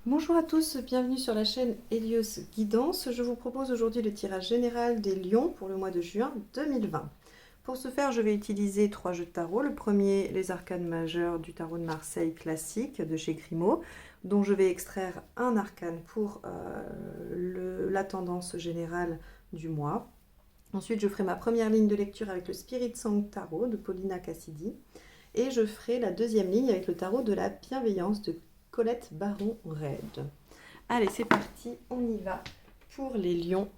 Bonjour à tous, bienvenue sur la chaîne Hélios Guidance. Je vous propose aujourd'hui le tirage général des lions pour le mois de juin 2020. Pour ce faire, je vais utiliser 3 jeux de tarot. Le premier, les arcanes majeures du tarot de Marseille classique de chez Grimaud, dont je vais extraire un arcane pour la tendance générale du mois. Ensuite, je ferai ma première ligne de lecture avec le Spirit Song Tarot de Paulina Cassidy. Et je ferai la deuxième ligne avec le tarot de la bienveillance de Colette Baron-Red. Allez, c'est parti, on y va pour les lions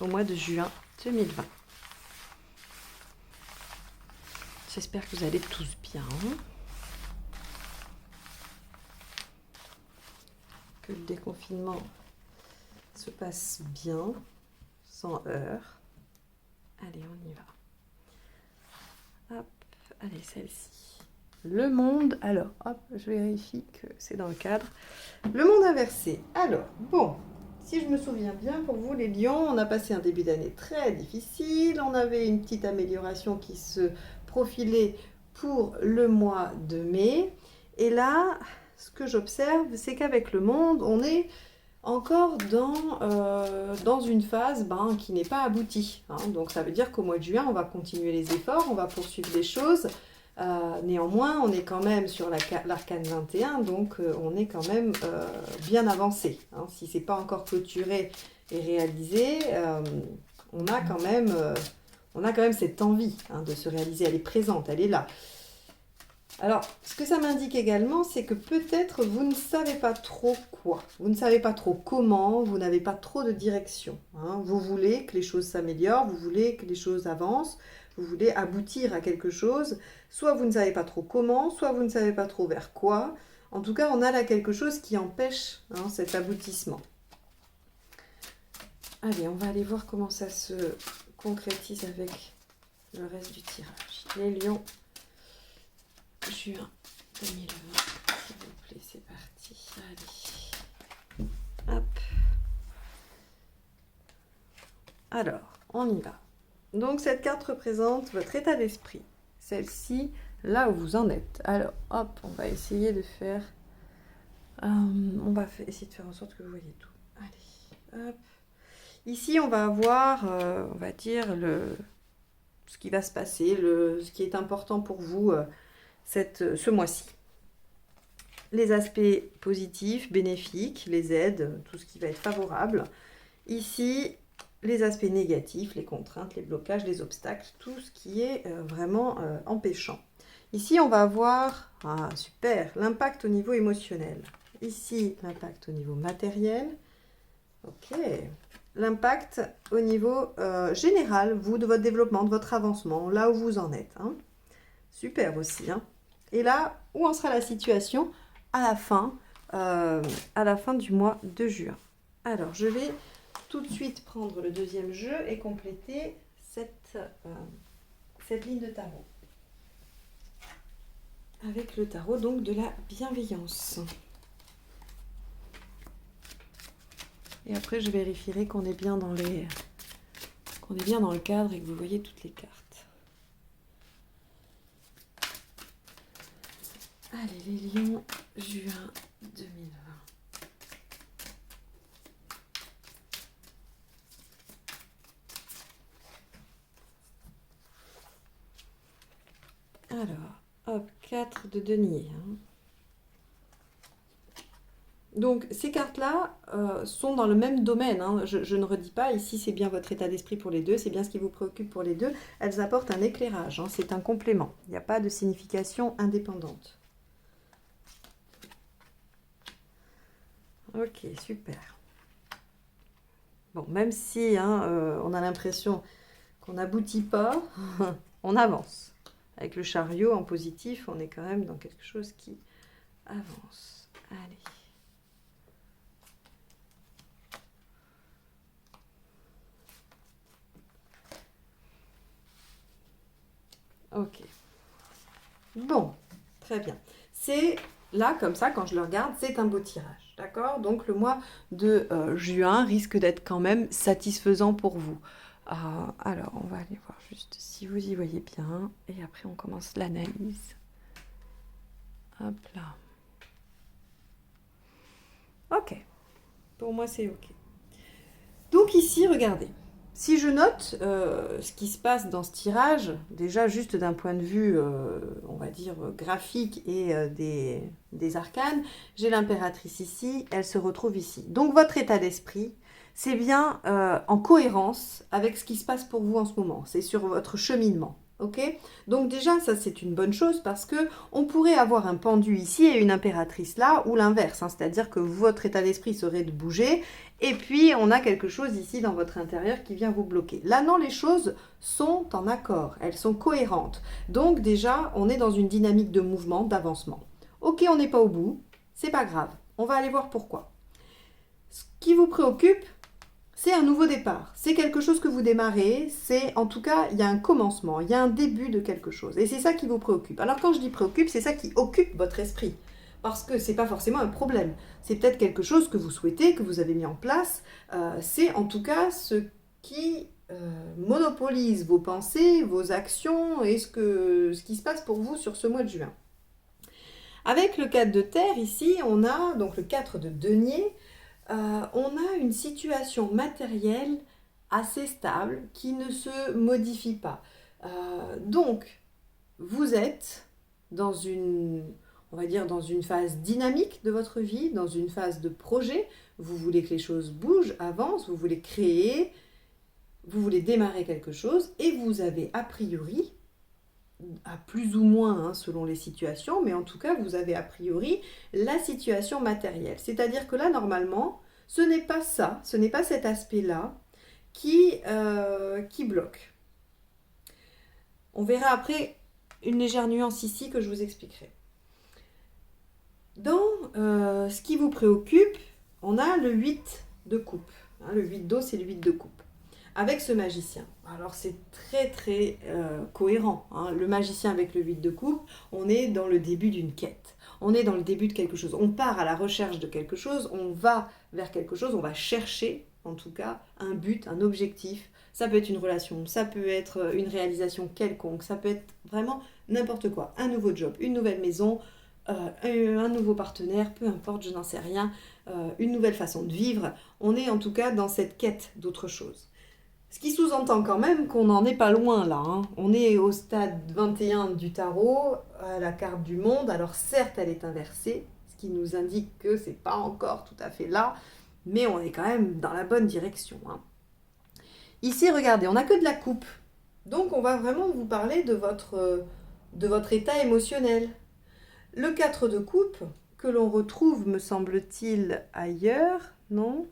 au mois de juin 2020. J'espère que vous allez tous bien. Que le déconfinement se passe bien, sans heurts. Allez, on y va. Hop, allez, celle-ci. Le monde, alors, hop, je vérifie que c'est dans le cadre. Le monde inversé. Alors, bon, si je me souviens bien, pour vous les lions, on a passé un début d'année très difficile. On avait une petite amélioration qui se profilait pour le mois de mai. Et là, ce que j'observe, c'est qu'avec le monde, on est encore dans une phase qui n'est pas aboutie. Donc ça veut dire qu'au mois de juin, on va continuer les efforts, on va poursuivre les choses. Néanmoins, on est quand même sur l'arcane 21, donc on est quand même bien avancé. Si ce n'est pas encore clôturé et réalisé, on a quand même cette envie de se réaliser. Elle est présente, elle est là. Alors, ce que ça m'indique également, c'est que peut-être vous ne savez pas trop quoi, vous ne savez pas trop comment, vous n'avez pas trop de direction. Vous voulez que les choses s'améliorent, vous voulez que les choses avancent, vous voulez aboutir à quelque chose. Soit vous ne savez pas trop comment, soit vous ne savez pas trop vers quoi. En tout cas, on a là quelque chose qui empêche cet aboutissement. Allez, on va aller voir comment ça se concrétise avec le reste du tirage. Les lions. Juin 2020, s'il vous plaît, c'est parti. Allez. Hop. Alors, on y va. Donc, cette carte représente votre état d'esprit. Celle-ci, là où vous en êtes. Alors, hop, on va essayer de faire... essayer de faire en sorte que vous voyez tout. Allez, hop. Ici, on va avoir, on va dire, ce qui va se passer, ce qui est important pour vous ce mois-ci. Les aspects positifs, bénéfiques, les aides, tout ce qui va être favorable. Ici, les aspects négatifs, les contraintes, les blocages, les obstacles, tout ce qui est vraiment empêchant. Ici, on va avoir, super, l'impact au niveau émotionnel. Ici, l'impact au niveau matériel. Ok. L'impact au niveau général, vous, de votre développement, de votre avancement, là où vous en êtes. Super aussi. Et là, où en sera la situation à la fin du mois de juin. Alors, je vais tout de suite prendre le deuxième jeu et compléter cette ligne de tarot. Avec le tarot donc de la bienveillance. Et après, je vérifierai qu'on est bien dans le cadre et que vous voyez toutes les cartes. Allez, les lions, juin 2020. Alors, hop, 4 de denier. Donc, ces cartes-là sont dans le même domaine. Je ne redis pas, ici, c'est bien votre état d'esprit pour les deux, c'est bien ce qui vous préoccupe pour les deux. Elles apportent un éclairage, c'est un complément. Il n'y a pas de signification indépendante. Ok, super. Bon, même si on a l'impression qu'on n'aboutit pas, on avance. Avec le chariot en positif, on est quand même dans quelque chose qui avance. Allez. Ok. Bon, très bien. C'est là, comme ça, quand je le regarde, c'est un beau tirage. D'accord? Donc, le mois de juin risque d'être quand même satisfaisant pour vous. Alors, on va aller voir juste si vous y voyez bien. Et après, on commence l'analyse. Hop là. Pour moi, c'est OK. Donc ici, regardez. Si je note ce qui se passe dans ce tirage, déjà juste d'un point de vue, on va dire, graphique et des arcanes, j'ai l'impératrice ici, elle se retrouve ici. Donc votre état d'esprit, c'est bien en cohérence avec ce qui se passe pour vous en ce moment. C'est sur votre cheminement. Ok? Donc déjà, ça c'est une bonne chose parce que on pourrait avoir un pendu ici et une impératrice là, ou l'inverse, hein, c'est-à-dire que votre état d'esprit serait de bouger, et puis on a quelque chose ici dans votre intérieur qui vient vous bloquer. Là non, les choses sont en accord, elles sont cohérentes. Donc déjà, on est dans une dynamique de mouvement, d'avancement. Ok, on n'est pas au bout, c'est pas grave, on va aller voir pourquoi. Ce qui vous préoccupe, c'est un nouveau départ, c'est quelque chose que vous démarrez, c'est en tout cas, il y a un commencement, il y a un début de quelque chose. Et c'est ça qui vous préoccupe. Alors quand je dis préoccupe, c'est ça qui occupe votre esprit. Parce que ce n'est pas forcément un problème. C'est peut-être quelque chose que vous souhaitez, que vous avez mis en place. C'est en tout cas ce qui monopolise vos pensées, vos actions et ce qui se passe pour vous sur ce mois de juin. Avec le 4 de terre, ici, on a donc le 4 de denier. On a une situation matérielle assez stable qui ne se modifie pas. Donc, vous êtes dans une, on va dire, dans une phase dynamique de votre vie, dans une phase de projet. Vous voulez que les choses bougent, avancent, vous voulez créer, vous voulez démarrer quelque chose et vous avez a priori, à plus ou moins hein, selon les situations, mais en tout cas, vous avez a priori la situation matérielle. C'est-à-dire que là, normalement, ce n'est pas ça, ce n'est pas cet aspect-là qui bloque. On verra après une légère nuance ici que je vous expliquerai. Dans ce qui vous préoccupe, on a le 8 de coupe. Hein, le 8 d'eau, c'est le 8 de coupe. Avec ce magicien. Alors c'est très très cohérent. Hein. Le magicien avec le 8 de coupe, on est dans le début d'une quête. On est dans le début de quelque chose. On part à la recherche de quelque chose, on va vers quelque chose, on va chercher en tout cas un but, un objectif. Ça peut être une relation, ça peut être une réalisation quelconque, ça peut être vraiment n'importe quoi. Un nouveau job, une nouvelle maison, un nouveau partenaire, peu importe, je n'en sais rien, une nouvelle façon de vivre. On est en tout cas dans cette quête d'autre chose. Ce qui sous-entend quand même qu'on n'en est pas loin là. Hein. On est au stade 21 du tarot, à la carte du monde. Alors certes, elle est inversée, ce qui nous indique que c'est pas encore tout à fait là, mais on est quand même dans la bonne direction. Hein. Ici, regardez, on n'a que de la coupe. Donc on va vraiment vous parler de votre état émotionnel. Le 4 de coupe, que l'on retrouve, me semble-t-il, ailleurs, non?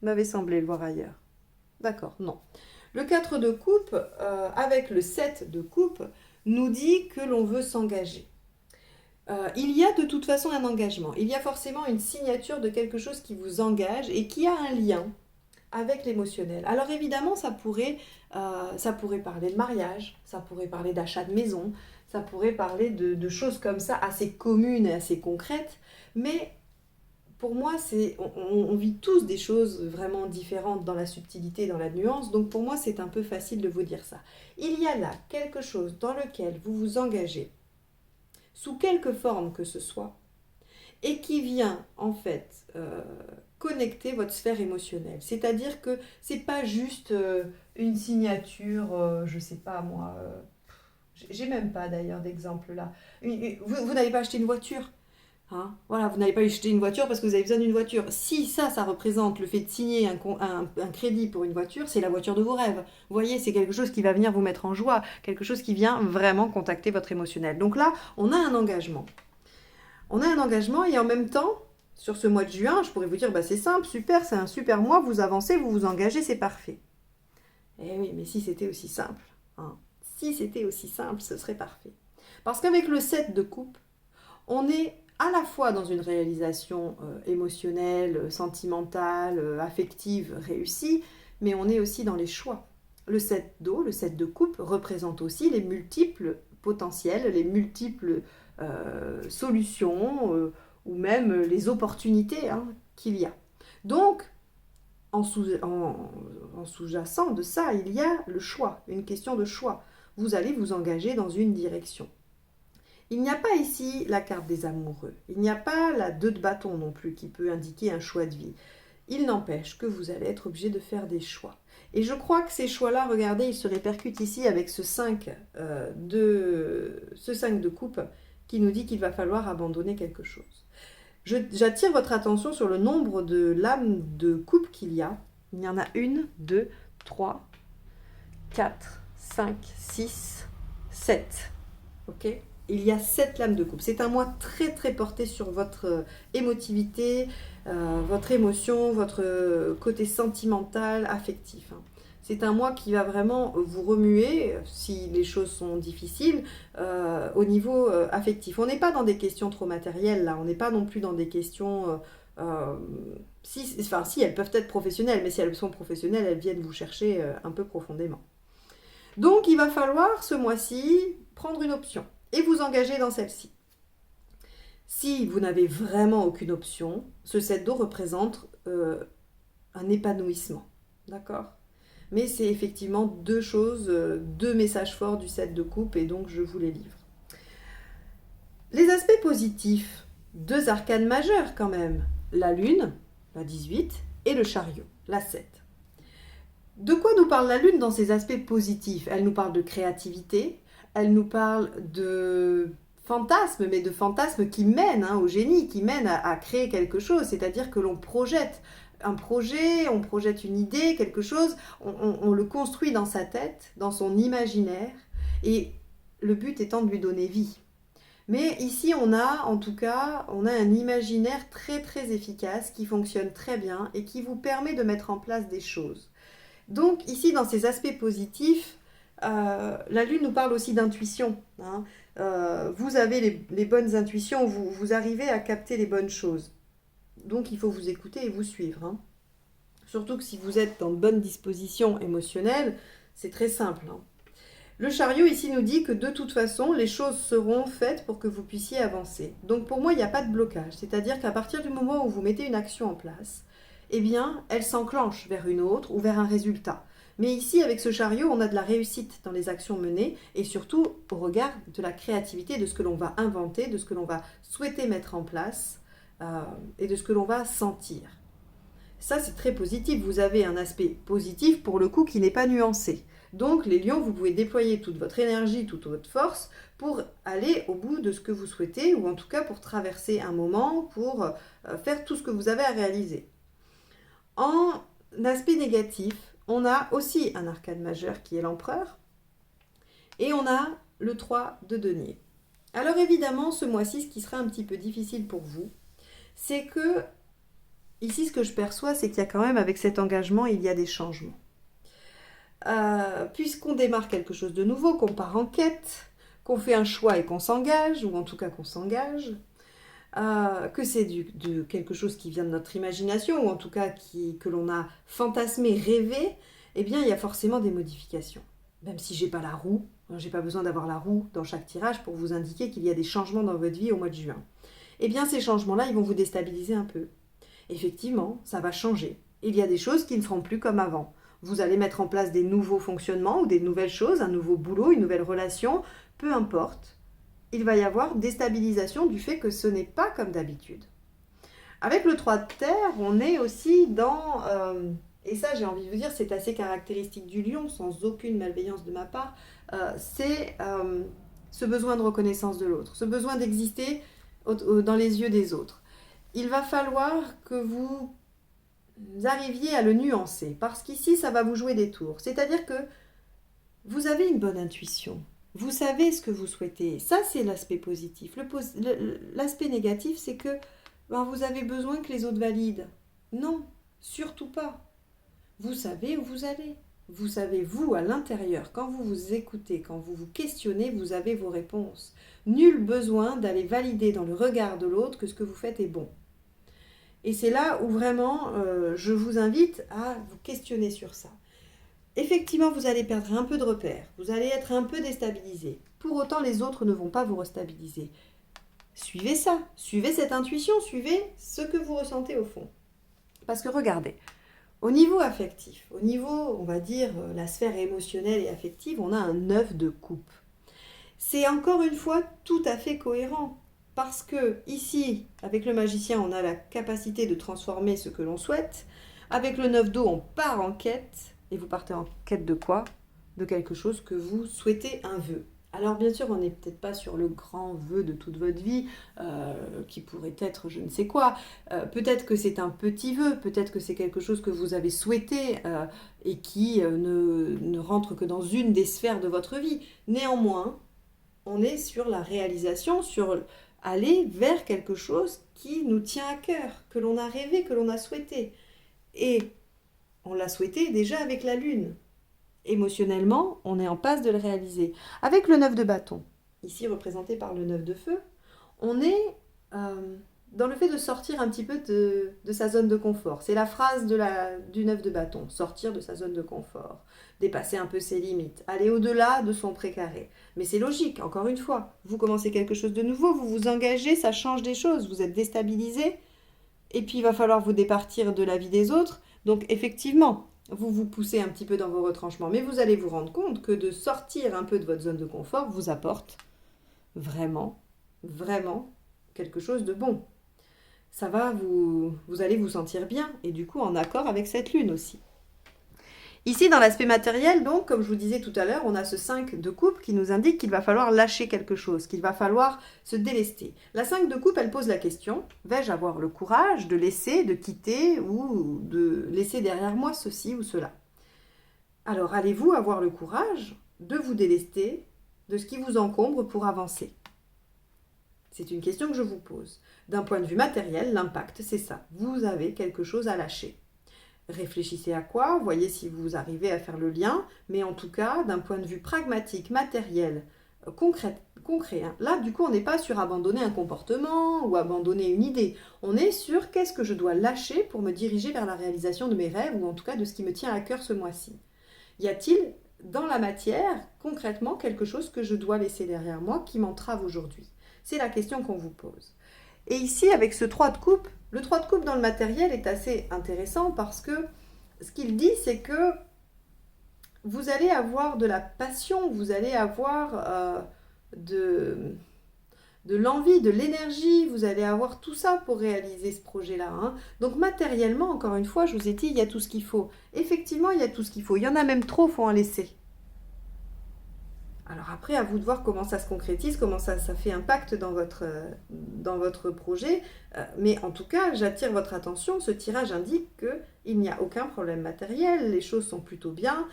M'avait semblé le voir ailleurs. D'accord, non. Le 4 de coupe, avec le 7 de coupe, nous dit que l'on veut s'engager. Il y a de toute façon un engagement. Il y a forcément une signature de quelque chose qui vous engage et qui a un lien avec l'émotionnel. Alors évidemment, ça pourrait parler de mariage, ça pourrait parler d'achat de maison, ça pourrait parler de choses comme ça, assez communes et assez concrètes, mais pour moi, on vit tous des choses vraiment différentes dans la subtilité, dans la nuance, donc pour moi, c'est un peu facile de vous dire ça. Il y a là quelque chose dans lequel vous vous engagez, sous quelque forme que ce soit, et qui vient en fait connecter votre sphère émotionnelle. C'est-à-dire que c'est pas juste une signature, je sais pas moi, j'ai même pas d'ailleurs d'exemple là. Vous n'avez pas acheté une voiture. Hein, voilà, vous n'avez pas acheté une voiture parce que vous avez besoin d'une voiture. Si ça représente le fait de signer un crédit pour une voiture, c'est la voiture de vos rêves. Vous voyez, c'est quelque chose qui va venir vous mettre en joie, quelque chose qui vient vraiment contacter votre émotionnel. Donc là, on a un engagement. On a un engagement et en même temps, sur ce mois de juin, je pourrais vous dire, bah, c'est simple, super, c'est un super mois, vous avancez, vous vous engagez, c'est parfait. Eh oui, mais si c'était aussi simple, hein, si c'était aussi simple, ce serait parfait. Parce qu'avec le 7 de coupe, on est à la fois dans une réalisation émotionnelle, sentimentale, affective réussie, mais on est aussi dans les choix. Le 7 d'eau, le 7 de coupe, représente aussi les multiples potentiels, les multiples solutions ou même les opportunités hein, qu'il y a. Donc, en sous-jacent de ça, il y a le choix, une question de choix. Vous allez vous engager dans une direction. Il n'y a pas ici la carte des amoureux. Il n'y a pas la 2 de bâton non plus qui peut indiquer un choix de vie. Il n'empêche que vous allez être obligé de faire des choix. Et je crois que ces choix-là, regardez, ils se répercutent ici avec ce 5 de coupe qui nous dit qu'il va falloir abandonner quelque chose. J'attire votre attention sur le nombre de lames de coupe qu'il y a. Il y en a 1, 2, 3, 4, 5, 6, 7. Ok ? Il y a 7 lames de coupe. C'est un mois très très porté sur votre émotivité, votre émotion, votre côté sentimental, affectif. C'est un mois qui va vraiment vous remuer, si les choses sont difficiles, au niveau affectif. On n'est pas dans des questions trop matérielles, là. On n'est pas non plus dans des questions... si elles peuvent être professionnelles, mais si elles sont professionnelles, elles viennent vous chercher un peu profondément. Donc, il va falloir, ce mois-ci, prendre une option et vous engager dans celle-ci. Si vous n'avez vraiment aucune option, ce 7 d'eau représente un épanouissement. D'accord ? Mais c'est effectivement deux choses, deux messages forts du 7 de coupe, et donc je vous les livre. Les aspects positifs, 2 arcanes majeures quand même, la lune, la 18, et le chariot, la 7. De quoi nous parle la lune dans ses aspects positifs ? Elle nous parle de créativité, elle nous parle de fantasmes, mais de fantasmes qui mènent au génie, qui mènent à créer quelque chose, c'est-à-dire que l'on projette un projet, on projette une idée, quelque chose, on le construit dans sa tête, dans son imaginaire, et le but étant de lui donner vie. Mais ici, on a un imaginaire très très efficace qui fonctionne très bien et qui vous permet de mettre en place des choses. Donc ici, dans ces aspects positifs, la lune nous parle aussi d'intuition. Vous avez les bonnes intuitions, vous arrivez à capter les bonnes choses. Donc il faut vous écouter et vous suivre. Surtout que si vous êtes en bonne disposition émotionnelle, c'est très simple. Le chariot ici nous dit que de toute façon, les choses seront faites pour que vous puissiez avancer. Donc pour moi, il n'y a pas de blocage. C'est-à-dire qu'à partir du moment où vous mettez une action en place, eh bien, elle s'enclenche vers une autre ou vers un résultat. Mais ici, avec ce chariot, on a de la réussite dans les actions menées et surtout au regard de la créativité, de ce que l'on va inventer, de ce que l'on va souhaiter mettre en place et de ce que l'on va sentir. Ça, c'est très positif. Vous avez un aspect positif, pour le coup, qui n'est pas nuancé. Donc, les lions, vous pouvez déployer toute votre énergie, toute votre force pour aller au bout de ce que vous souhaitez, ou en tout cas pour traverser un moment, pour faire tout ce que vous avez à réaliser. En aspect négatif, on a aussi un arcane majeur qui est l'empereur, et on a le 3 de denier. Alors évidemment, ce mois-ci, ce qui sera un petit peu difficile pour vous, c'est que, ici, ce que je perçois, c'est qu'il y a quand même, avec cet engagement, il y a des changements. Puisqu'on démarre quelque chose de nouveau, qu'on part en quête, qu'on fait un choix et qu'on s'engage, ou en tout cas qu'on s'engage, que c'est de quelque chose qui vient de notre imagination, ou en tout cas que l'on a fantasmé, rêvé, eh bien il y a forcément des modifications. Même si j'ai pas la roue, j'ai pas besoin d'avoir la roue dans chaque tirage pour vous indiquer qu'il y a des changements dans votre vie au mois de juin. Eh bien ces changements-là, ils vont vous déstabiliser un peu. Effectivement, ça va changer. Il y a des choses qui ne seront plus comme avant. Vous allez mettre en place des nouveaux fonctionnements ou des nouvelles choses, un nouveau boulot, une nouvelle relation, peu importe. Il va y avoir déstabilisation du fait que ce n'est pas comme d'habitude. Avec le 3 de terre, on est aussi dans... et ça, j'ai envie de vous dire, c'est assez caractéristique du lion, sans aucune malveillance de ma part, c'est ce besoin de reconnaissance de l'autre, ce besoin d'exister dans les yeux des autres. Il va falloir que vous arriviez à le nuancer, parce qu'ici, ça va vous jouer des tours. C'est-à-dire que vous avez une bonne intuition. Vous savez ce que vous souhaitez. Ça, c'est l'aspect positif. L'aspect négatif, c'est que vous avez besoin que les autres valident. Non, surtout pas. Vous savez où vous allez. Vous savez, vous, à l'intérieur, quand vous vous écoutez, quand vous vous questionnez, vous avez vos réponses. Nul besoin d'aller valider dans le regard de l'autre que ce que vous faites est bon. Et c'est là où vraiment, je vous invite à vous questionner sur ça. Effectivement, vous allez perdre un peu de repères, vous allez être un peu déstabilisé. Pour autant, les autres ne vont pas vous restabiliser. Suivez ça, suivez cette intuition, suivez ce que vous ressentez au fond. Parce que regardez, au niveau affectif, au niveau, on va dire, la sphère émotionnelle et affective, on a un 9 de coupe. C'est encore une fois tout à fait cohérent. parce que ici, avec le magicien, on a la capacité de transformer ce que l'on souhaite. Avec le 9 d'eau, on part en quête. Et vous partez en quête de quoi? De quelque chose que vous souhaitez, un vœu. Alors bien sûr, on n'est peut-être pas sur le grand vœu de toute votre vie, qui pourrait être je ne sais quoi. Peut-être que c'est un petit vœu, peut-être que c'est quelque chose que vous avez souhaité et qui ne rentre que dans une des sphères de votre vie. Néanmoins, on est sur la réalisation, sur aller vers quelque chose qui nous tient à cœur, que l'on a rêvé, que l'on a souhaité. Et on l'a souhaité déjà avec la lune. Émotionnellement, on est en passe de le réaliser. Avec le 9 de bâton, ici représenté par le 9 de feu, on est dans le fait de sortir un petit peu de sa zone de confort. C'est la phrase du 9 de bâton, sortir de sa zone de confort, dépasser un peu ses limites, aller au-delà de son précaré. Mais c'est logique, encore une fois, vous commencez quelque chose de nouveau, vous vous engagez, ça change des choses, vous êtes déstabilisé, et puis il va falloir vous départir de la vie des autres. Donc effectivement, vous vous poussez un petit peu dans vos retranchements, mais vous allez vous rendre compte que de sortir un peu de votre zone de confort vous apporte vraiment, vraiment quelque chose de bon. Ça va, vous allez vous sentir bien et du coup en accord avec cette lune aussi. Ici, dans l'aspect matériel, donc, comme je vous disais tout à l'heure, on a ce 5 de coupe qui nous indique qu'il va falloir lâcher quelque chose, qu'il va falloir se délester. La 5 de coupe, elle pose la question, vais-je avoir le courage de laisser, de quitter ou de laisser derrière moi ceci ou cela? Alors, allez-vous avoir le courage de vous délester de ce qui vous encombre pour avancer? C'est une question que je vous pose. D'un point de vue matériel, l'impact, c'est ça. Vous avez quelque chose à lâcher. Réfléchissez à quoi, voyez si vous arrivez à faire le lien, mais en tout cas, d'un point de vue pragmatique, matériel, concret, hein. Là, du coup, on n'est pas sur abandonner un comportement ou abandonner une idée. On est sur qu'est-ce que je dois lâcher pour me diriger vers la réalisation de mes rêves ou en tout cas de ce qui me tient à cœur ce mois-ci. Y a-t-il dans la matière, concrètement, quelque chose que je dois laisser derrière moi qui m'entrave aujourd'hui? C'est la question qu'on vous pose. Et ici, avec ce 3 de coupe, le 3 de coupe dans le matériel est assez intéressant parce que ce qu'il dit, c'est que vous allez avoir de la passion, vous allez avoir de l'envie, de l'énergie, vous allez avoir tout ça pour réaliser ce projet-là, hein. Donc matériellement, encore une fois, je vous ai dit, il y a tout ce qu'il faut. Effectivement, il y a tout ce qu'il faut. Il y en a même trop, il faut en laisser. Alors après, à vous de voir comment ça se concrétise, comment ça fait impact dans votre projet. Mais en tout cas, j'attire votre attention. Ce tirage indique qu'il n'y a aucun problème matériel. Les choses sont plutôt bien.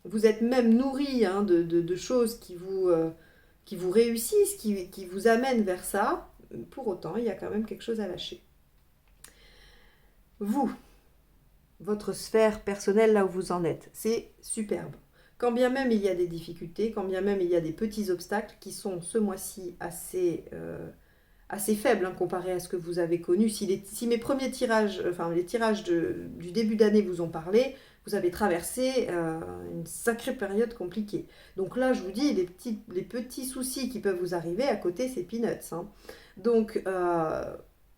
Vous êtes même nourri, hein, de choses qui vous réussissent, qui vous amènent vers ça. Pour autant, il y a quand même quelque chose à lâcher. Vous, votre sphère personnelle, là où vous en êtes, c'est superbe. Quand bien même il y a des difficultés, quand bien même il y a des petits obstacles qui sont ce mois-ci assez faibles, hein, comparé à ce que vous avez connu. Si mes premiers tirages, enfin les tirages du début d'année vous ont parlé, vous avez traversé une sacrée période compliquée. Donc là, je vous dis, les petits soucis qui peuvent vous arriver à côté, c'est peanuts, hein. Donc,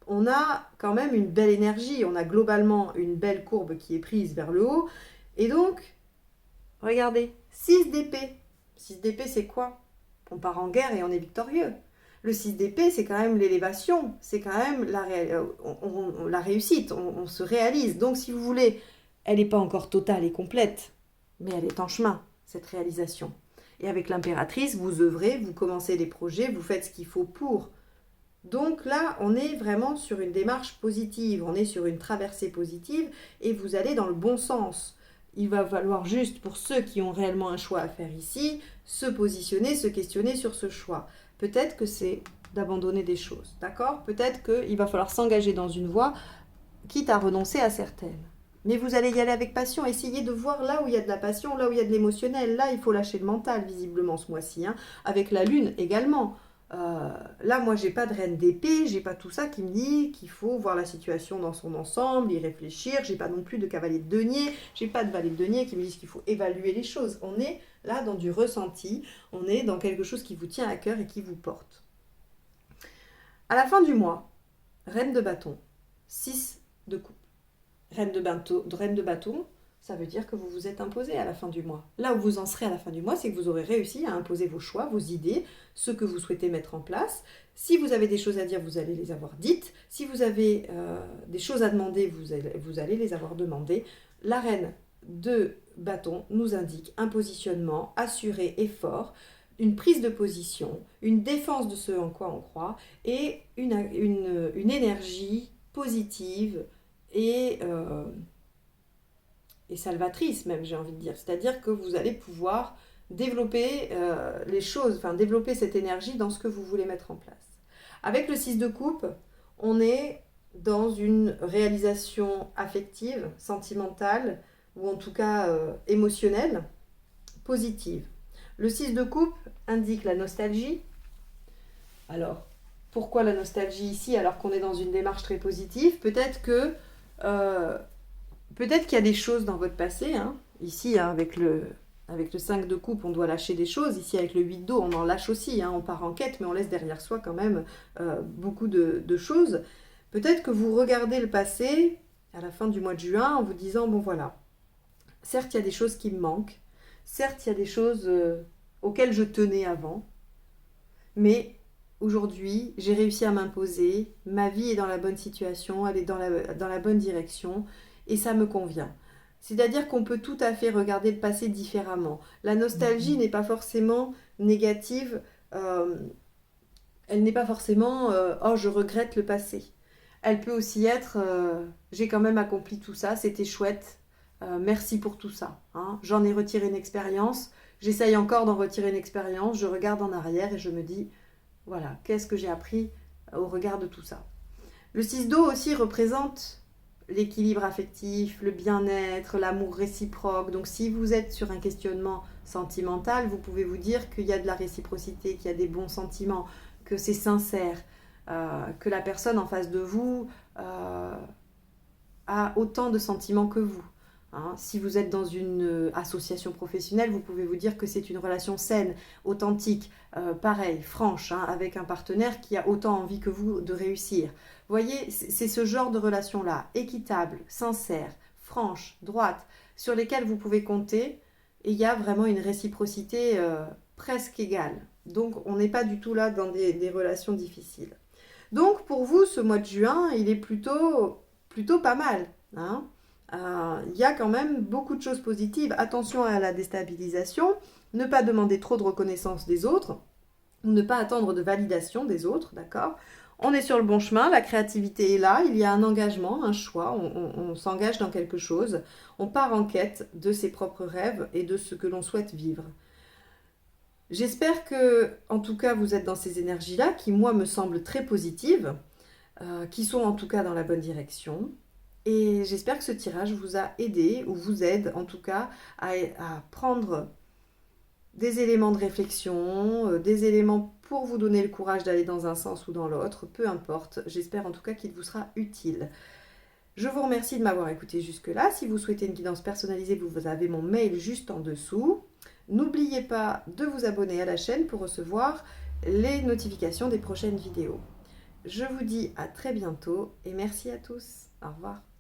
on a quand même une belle énergie, on a globalement une belle courbe qui est prise vers le haut. Et donc, regardez, 6 d'épée. 6 d'épée, c'est quoi? On part en guerre et on est victorieux. Le 6 d'épée, c'est quand même l'élévation, c'est quand même la réussite, on se réalise. Donc, si vous voulez, elle n'est pas encore totale et complète, mais elle est en chemin, cette réalisation. Et avec l'impératrice, vous œuvrez, vous commencez les projets, vous faites ce qu'il faut pour. Donc là, on est vraiment sur une démarche positive, on est sur une traversée positive et vous allez dans le bon sens. Il va falloir juste, pour ceux qui ont réellement un choix à faire ici, se positionner, se questionner sur ce choix. Peut-être que c'est d'abandonner des choses, d'accord? Peut-être qu'il va falloir s'engager dans une voie, quitte à renoncer à certaines. Mais vous allez y aller avec passion, essayez de voir là où il y a de la passion, là où il y a de l'émotionnel. Là, il faut lâcher le mental, visiblement, ce mois-ci, hein. Avec la lune également. Là, moi, j'ai pas de reine d'épée, j'ai pas tout ça qui me dit qu'il faut voir la situation dans son ensemble, y réfléchir. J'ai pas non plus de cavalier de denier, j'ai pas de valet de denier qui me disent qu'il faut évaluer les choses. On est là dans du ressenti, on est dans quelque chose qui vous tient à cœur et qui vous porte. À la fin du mois, reine de bâton, 6 de coupe. Reine de bâton, ça veut dire que vous vous êtes imposé à la fin du mois. Là où vous en serez à la fin du mois, c'est que vous aurez réussi à imposer vos choix, vos idées, ce que vous souhaitez mettre en place. Si vous avez des choses à dire, vous allez les avoir dites. Si vous avez des choses à demander, vous allez les avoir demandées. La reine de bâton nous indique un positionnement assuré et fort, une prise de position, une défense de ce en quoi on croit et une énergie positive et salvatrice même, j'ai envie de dire. C'est-à-dire que vous allez pouvoir développer les choses, enfin développer cette énergie dans ce que vous voulez mettre en place. Avec le 6 de coupe, on est dans une réalisation affective, sentimentale, ou en tout cas émotionnelle, positive. Le 6 de coupe indique la nostalgie. Alors, pourquoi la nostalgie ici alors qu'on est dans une démarche très positive? Peut-être qu'il y a des choses dans votre passé, hein. Ici, hein, avec le 5 de coupe, on doit lâcher des choses. Ici, avec le 8 d'eau, on en lâche aussi. Hein. On part en quête, mais on laisse derrière soi quand même beaucoup de choses. Peut-être que vous regardez le passé à la fin du mois de juin en vous disant, bon voilà, certes, il y a des choses qui me manquent. Certes, il y a des choses auxquelles je tenais avant. Mais aujourd'hui, j'ai réussi à m'imposer. Ma vie est dans la bonne situation, elle est dans la bonne direction. Et ça me convient. C'est-à-dire qu'on peut tout à fait regarder le passé différemment. La nostalgie n'est pas forcément négative, elle n'est pas forcément oh, je regrette le passé. Elle peut aussi être j'ai quand même accompli tout ça, c'était chouette, merci pour tout ça. Hein. J'en ai retiré une expérience, j'essaye encore d'en retirer une expérience, je regarde en arrière et je me dis voilà, qu'est-ce que j'ai appris au regard de tout ça. Le 6 d'eau aussi représente l'équilibre affectif, le bien-être, l'amour réciproque. Donc si vous êtes sur un questionnement sentimental, vous pouvez vous dire qu'il y a de la réciprocité, qu'il y a des bons sentiments, que c'est sincère, que la personne en face de vous a autant de sentiments que vous. Hein. Si vous êtes dans une association professionnelle, vous pouvez vous dire que c'est une relation saine, authentique, pareil, franche, hein, avec un partenaire qui a autant envie que vous de réussir. Vous voyez, c'est ce genre de relation-là, équitable, sincère, franche, droite, sur lesquelles vous pouvez compter, et il y a vraiment une réciprocité presque égale. Donc on n'est pas du tout là dans des relations difficiles. Donc pour vous, ce mois de juin, il est plutôt pas mal, hein. Y a quand même beaucoup de choses positives. Attention à la déstabilisation, ne pas demander trop de reconnaissance des autres, ou ne pas attendre de validation des autres, d'accord? On est sur le bon chemin, la créativité est là, il y a un engagement, un choix, on s'engage dans quelque chose, on part en quête de ses propres rêves et de ce que l'on souhaite vivre. J'espère que, en tout cas, vous êtes dans ces énergies-là, qui, moi, me semblent très positives, qui sont en tout cas dans la bonne direction. Et j'espère que ce tirage vous a aidé, ou vous aide en tout cas, à prendre des éléments de réflexion, des éléments pour vous donner le courage d'aller dans un sens ou dans l'autre, peu importe. J'espère en tout cas qu'il vous sera utile. Je vous remercie de m'avoir écouté jusque-là. Si vous souhaitez une guidance personnalisée, vous avez mon mail juste en dessous. N'oubliez pas de vous abonner à la chaîne pour recevoir les notifications des prochaines vidéos. Je vous dis à très bientôt et merci à tous. Au revoir.